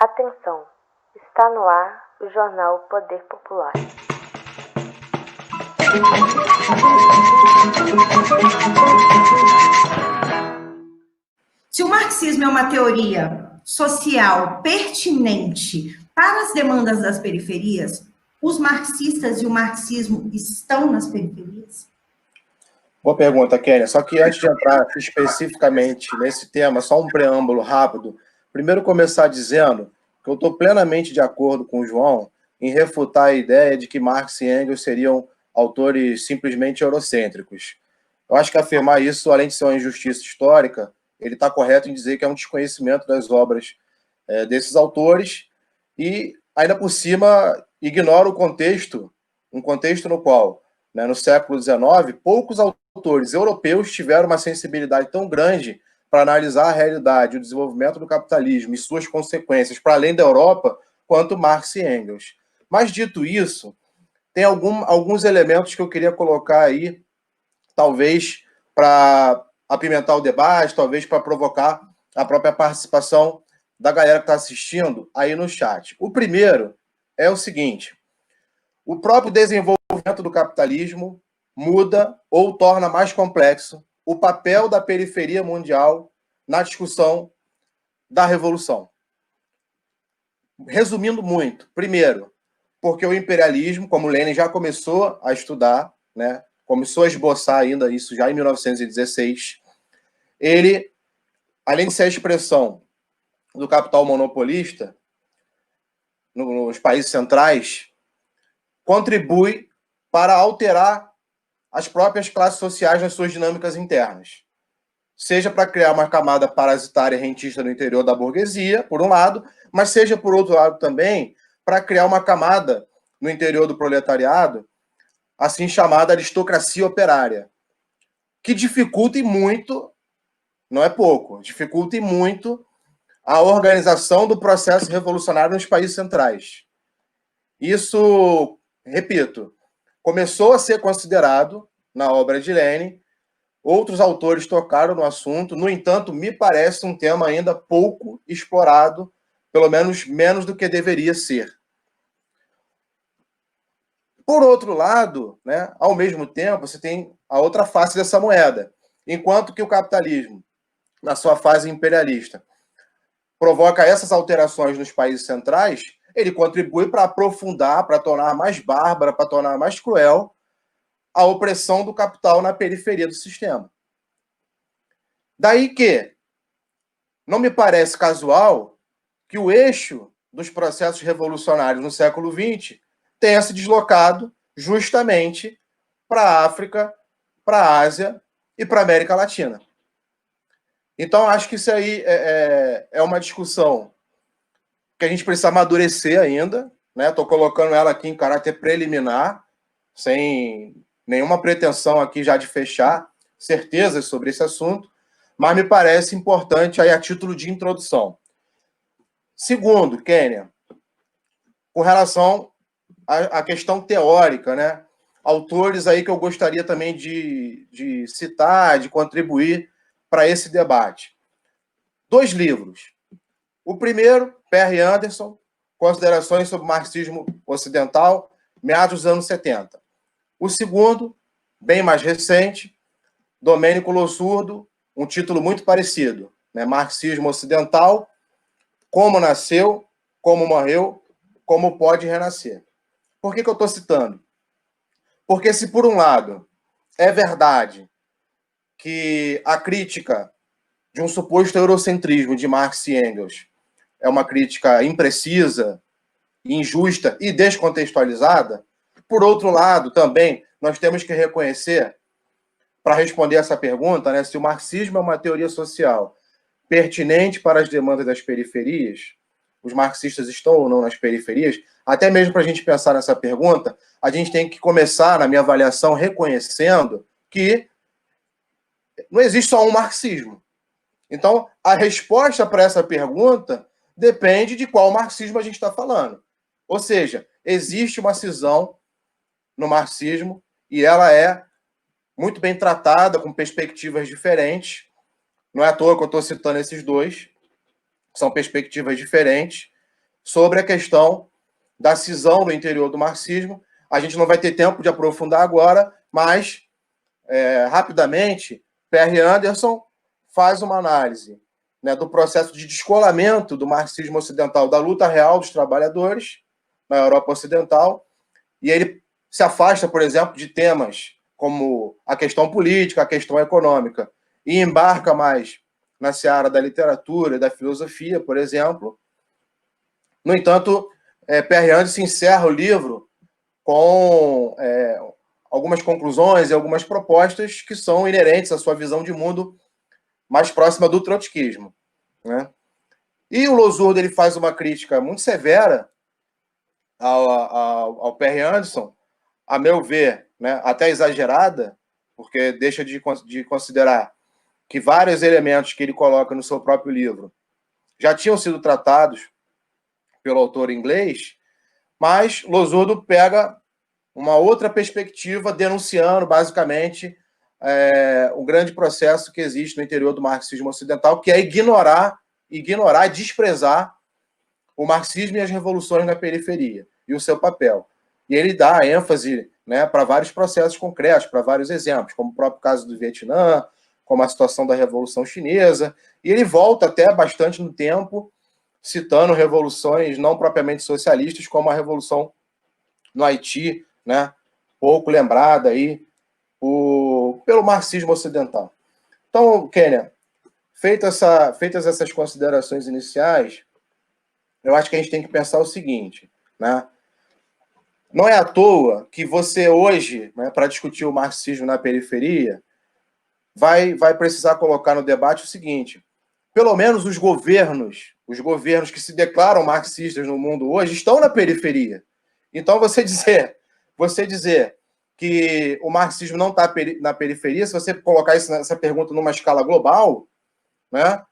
Atenção, está no ar o jornal Poder Popular. Se o marxismo é uma teoria social pertinente para as demandas das periferias, os marxistas e o marxismo estão nas periferias? Boa pergunta, Kênia. Só que antes de entrar especificamente nesse tema, só um preâmbulo rápido. Primeiro começar dizendo que eu estou plenamente de acordo com o João em refutar a ideia de que Marx e Engels seriam autores simplesmente eurocêntricos. Eu acho que afirmar isso, além de ser uma injustiça histórica, ele está correto em dizer que é um desconhecimento das obras desses autores e, ainda por cima, ignora o contexto, um contexto no qual, no século XIX, poucos autores europeus tiveram uma sensibilidade tão grande para analisar a realidade, o desenvolvimento do capitalismo e suas consequências para além da Europa, quanto Marx e Engels. Mas, dito isso, tem alguns elementos que eu queria colocar aí, talvez para apimentar o debate, talvez para provocar a própria participação da galera que está assistindo aí no chat. O primeiro é o seguinte: o próprio desenvolvimento do capitalismo muda ou torna mais complexo o papel da periferia mundial na discussão da revolução. Resumindo muito, primeiro, porque o imperialismo, como Lenin já começou a estudar, começou a esboçar ainda isso já em 1916, ele, além de ser a expressão do capital monopolista nos países centrais, contribui para alterar as próprias classes sociais nas suas dinâmicas internas. Seja para criar uma camada parasitária e rentista no interior da burguesia, por um lado, mas seja, por outro lado, também para criar uma camada no interior do proletariado, assim chamada aristocracia operária, que dificulta e muito, não é pouco, dificulta e muito a organização do processo revolucionário nos países centrais. Isso, repito, começou a ser considerado na obra de Lenin, outros autores tocaram no assunto, no entanto, me parece um tema ainda pouco explorado, pelo menos menos do que deveria ser. Por outro lado, ao mesmo tempo, você tem a outra face dessa moeda. Enquanto que o capitalismo, na sua fase imperialista, provoca essas alterações nos países centrais, ele contribui para aprofundar, para tornar mais bárbara, para tornar mais cruel a opressão do capital na periferia do sistema. Daí que não me parece casual que o eixo dos processos revolucionários no século XX tenha se deslocado justamente para a África, para a Ásia e para a América Latina. Então, acho que isso aí é uma discussão que a gente precisa amadurecer ainda. Estou colocando ela aqui em caráter preliminar, sem nenhuma pretensão aqui já de fechar certezas sobre esse assunto, mas me parece importante aí a título de introdução. Segundo, Kênia, com relação à questão teórica, autores aí que eu gostaria também de citar, de contribuir para esse debate. 2 livros. O primeiro, Perry Anderson, Considerações sobre o Marxismo Ocidental, meados dos anos 70. O segundo, bem mais recente, Domênico Lossurdo, um título muito parecido, Marxismo Ocidental, Como Nasceu, Como Morreu, Como Pode Renascer. Por que eu estou citando? Porque se, por um lado, é verdade que a crítica de um suposto eurocentrismo de Marx e Engels é uma crítica imprecisa, injusta e descontextualizada, por outro lado, também, nós temos que reconhecer, para responder essa pergunta, se o marxismo é uma teoria social pertinente para as demandas das periferias, os marxistas estão ou não nas periferias, até mesmo para a gente pensar nessa pergunta, a gente tem que começar, na minha avaliação, reconhecendo que não existe só um marxismo. Então, a resposta para essa pergunta depende de qual marxismo a gente está falando. Ou seja, existe uma cisão no marxismo e ela é muito bem tratada, com perspectivas diferentes. Não é à toa que eu estou citando esses dois. São perspectivas diferentes. sobre a questão da cisão no interior do marxismo. A gente não vai ter tempo de aprofundar agora, mas, rapidamente, Perry Anderson faz uma análise, né, do processo de descolamento do marxismo ocidental da luta real dos trabalhadores na Europa Ocidental, e ele se afasta, por exemplo, de temas como a questão política, a questão econômica, e embarca mais na seara da literatura e da filosofia, por exemplo. No entanto, Perry Anderson encerra o livro com algumas conclusões e algumas propostas que são inerentes à sua visão de mundo mais próxima do trotskismo, né? E o Losurdo ele faz uma crítica muito severa ao Perry Anderson, a meu ver, né, até exagerada, porque deixa de considerar que vários elementos que ele coloca no seu próprio livro já tinham sido tratados pelo autor inglês, mas Losurdo pega uma outra perspectiva, denunciando, basicamente, o grande processo que existe no interior do marxismo ocidental, que é ignorar e desprezar o marxismo e as revoluções na periferia e o seu papel. E ele dá ênfase, né, para vários processos concretos, para vários exemplos, como o próprio caso do Vietnã, como a situação da Revolução Chinesa, e ele volta até bastante no tempo, citando revoluções não propriamente socialistas, como a Revolução no Haiti, né, pouco lembrada aí pelo marxismo ocidental. Então, Kênia, feitas essas considerações iniciais, eu acho que a gente tem que pensar o seguinte, né? Não é à toa que você hoje, né, para discutir o marxismo na periferia, vai precisar colocar no debate o seguinte: pelo menos os governos que se declaram marxistas no mundo hoje estão na periferia. Então, você dizer que o marxismo não está na periferia, se você colocar essa pergunta numa escala global, né,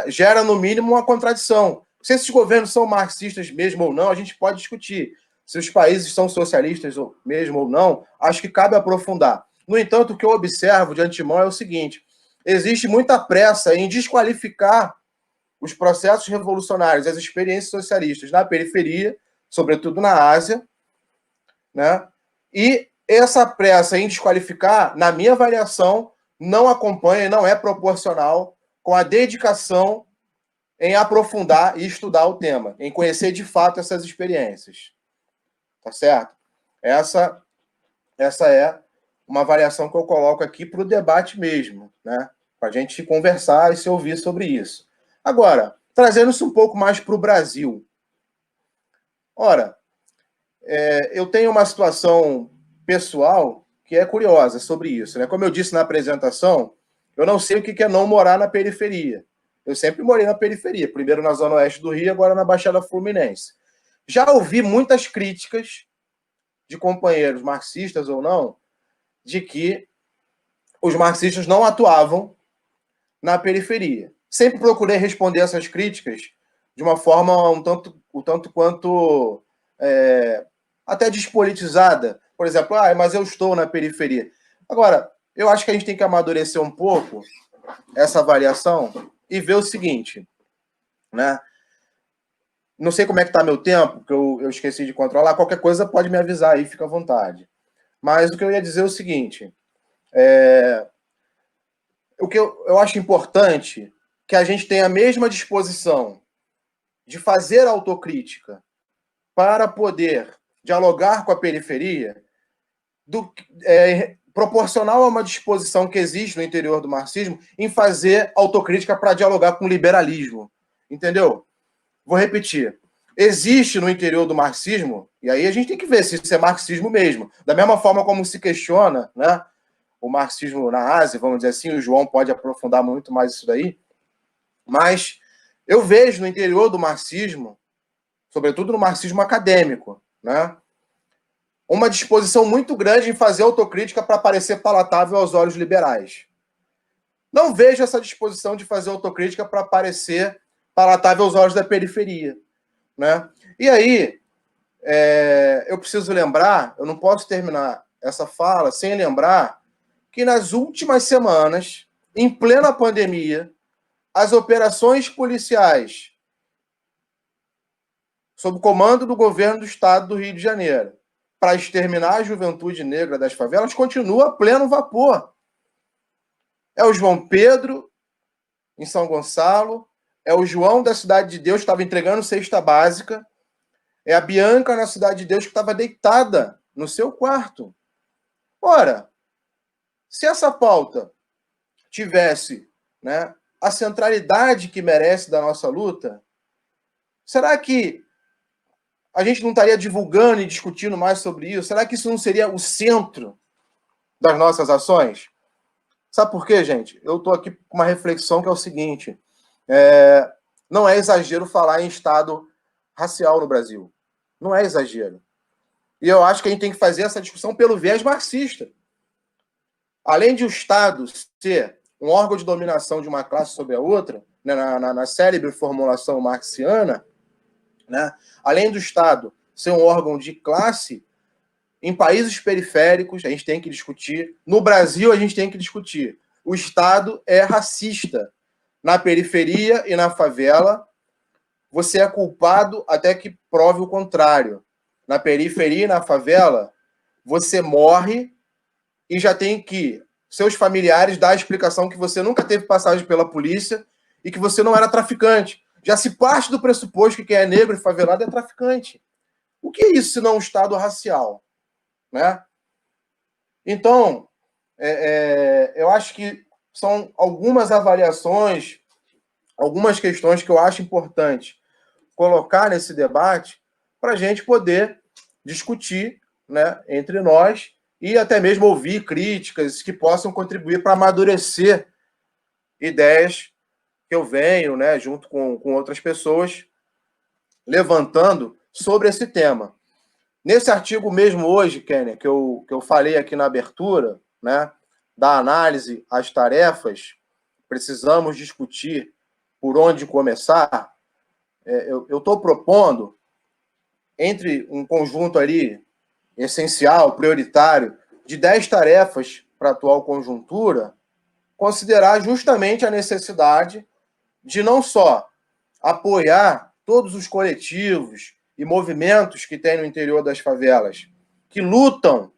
gera, no mínimo, uma contradição. Se esses governos são marxistas mesmo ou não, a gente pode discutir. Se os países são socialistas mesmo ou não, acho que cabe aprofundar. No entanto, o que eu observo de antemão é o seguinte: existe muita pressa em desqualificar os processos revolucionários, as experiências socialistas na periferia, sobretudo na Ásia, né? E essa pressa em desqualificar, na minha avaliação, não acompanha e não é proporcional com a dedicação em aprofundar e estudar o tema, em conhecer de fato essas experiências. Tá certo? Essa é uma avaliação que eu coloco aqui para o debate mesmo, né? Para a gente conversar e se ouvir sobre isso. Agora, trazendo isso um pouco mais para o Brasil. Ora, eu tenho uma situação pessoal que é curiosa sobre isso, né? Como eu disse na apresentação, eu não sei o que é não morar na periferia. Eu sempre morei na periferia, primeiro na Zona Oeste do Rio, agora na Baixada Fluminense. Já ouvi muitas críticas de companheiros marxistas ou não, de que os marxistas não atuavam na periferia. Sempre procurei responder essas críticas de uma forma um tanto quanto até despolitizada. Por exemplo, mas eu estou na periferia. Agora, eu acho que a gente tem que amadurecer um pouco essa avaliação e ver o seguinte, né? Não sei como é que está meu tempo, que eu esqueci de controlar. Qualquer coisa pode me avisar aí, fica à vontade. Mas o que eu ia dizer é o seguinte: o que eu acho importante que a gente tenha a mesma disposição de fazer autocrítica para poder dialogar com a periferia, proporcional a uma disposição que existe no interior do marxismo em fazer autocrítica para dialogar com o liberalismo. Entendeu? Vou repetir. Existe no interior do marxismo, e aí a gente tem que ver se isso é marxismo mesmo. Da mesma forma como se questiona, né, o marxismo na Ásia, vamos dizer assim, o João pode aprofundar muito mais isso daí, mas eu vejo no interior do marxismo, sobretudo no marxismo acadêmico, né, uma disposição muito grande em fazer autocrítica para parecer palatável aos olhos liberais. Não vejo essa disposição de fazer autocrítica para parecer palatável aos olhos da periferia, né? E aí, eu preciso lembrar, eu não posso terminar essa fala sem lembrar que nas últimas semanas, em plena pandemia, as operações policiais sob o comando do governo do estado do Rio de Janeiro, para exterminar a juventude negra das favelas, continua a pleno vapor. É o João Pedro, em São Gonçalo, é o João da Cidade de Deus, que estava entregando cesta básica, é a Bianca na Cidade de Deus, que estava deitada no seu quarto. Ora, se essa pauta tivesse, né, a centralidade que merece da nossa luta, será que a gente não estaria divulgando e discutindo mais sobre isso? Será que isso não seria o centro das nossas ações? Sabe por quê, gente? Eu estou aqui com uma reflexão que é o seguinte: não é exagero falar em Estado racial no Brasil. Não é exagero. E eu acho que a gente tem que fazer essa discussão pelo viés marxista. Além de o Estado ser um órgão de dominação de uma classe sobre a outra, né, na célebre formulação marxiana, né, além do Estado ser um órgão de classe, em países periféricos a gente tem que discutir, no Brasil a gente tem que discutir. O Estado é racista. Na periferia e na favela, você é culpado até que prove o contrário. Na periferia e na favela, você morre e já tem que seus familiares dar a explicação que você nunca teve passagem pela polícia e que você não era traficante. Já se parte do pressuposto que quem é negro e favelado é traficante. O que é isso se não um Estado racial? Né? Então, eu acho que são algumas avaliações, algumas questões que eu acho importante colocar nesse debate para a gente poder discutir, né, entre nós e até mesmo ouvir críticas que possam contribuir para amadurecer ideias que eu venho, né, junto com outras pessoas, levantando sobre esse tema. Nesse artigo mesmo hoje, Kênia, que eu falei aqui na abertura, né, da análise às tarefas, precisamos discutir por onde começar. Eu estou propondo, entre um conjunto ali essencial, prioritário, de 10 tarefas para a atual conjuntura, considerar justamente a necessidade de não só apoiar todos os coletivos e movimentos que tem no interior das favelas, que lutam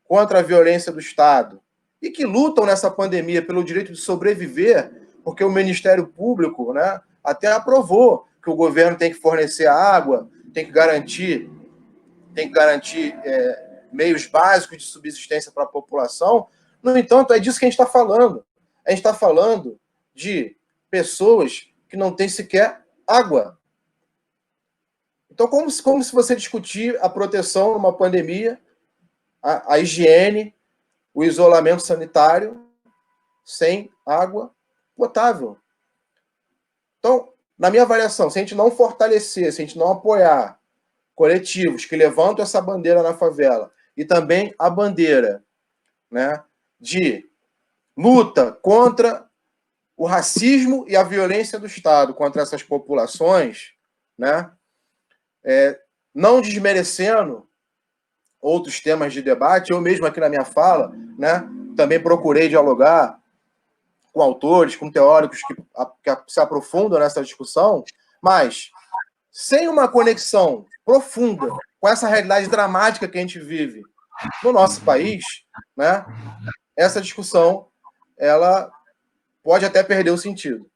contra a violência do Estado e que lutam nessa pandemia pelo direito de sobreviver, porque o Ministério Público, né, até aprovou que o governo tem que fornecer água, tem que garantir meios básicos de subsistência para a população. No entanto, é disso que a gente está falando. A gente está falando de pessoas que não têm sequer água. Então, como se você discutir a proteção numa pandemia, a higiene, o isolamento sanitário, sem água potável. Então, na minha avaliação, se a gente não fortalecer, se a gente não apoiar coletivos que levantam essa bandeira na favela e também a bandeira, né, de luta contra o racismo e a violência do Estado contra essas populações, né, não desmerecendo outros temas de debate, eu mesmo aqui na minha fala, né, também procurei dialogar com autores, com teóricos que se aprofundam nessa discussão, mas sem uma conexão profunda com essa realidade dramática que a gente vive no nosso país, né, essa discussão ela pode até perder o sentido.